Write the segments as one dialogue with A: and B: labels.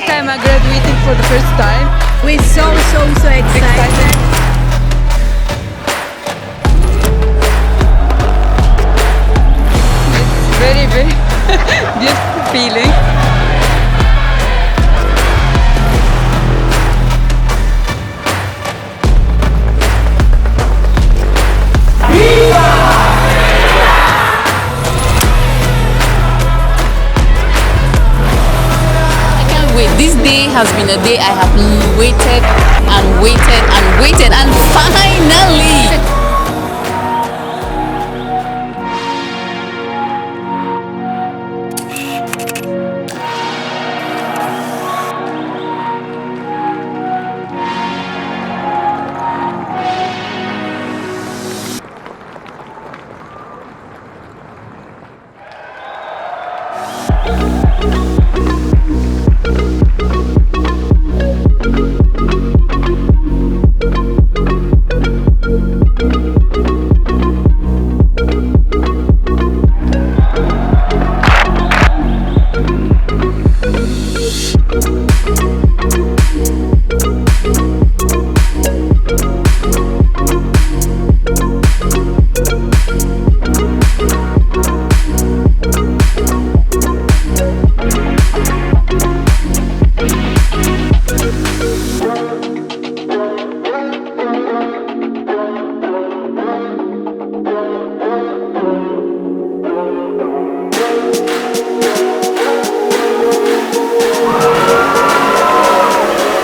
A: like I'm graduating for the first time.
B: We're so excited.
A: It's very beautiful feeling.
C: This day has been a day I have waited and waited and waited, and finally!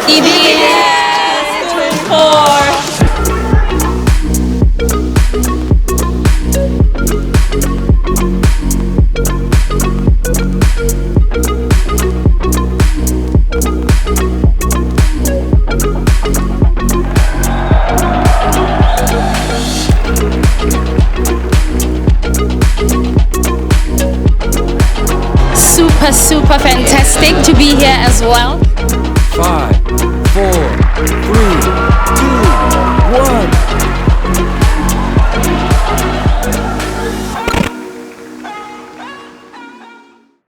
C: EBS 24. Super fantastic to be here as well.
D: 5, 4, 3,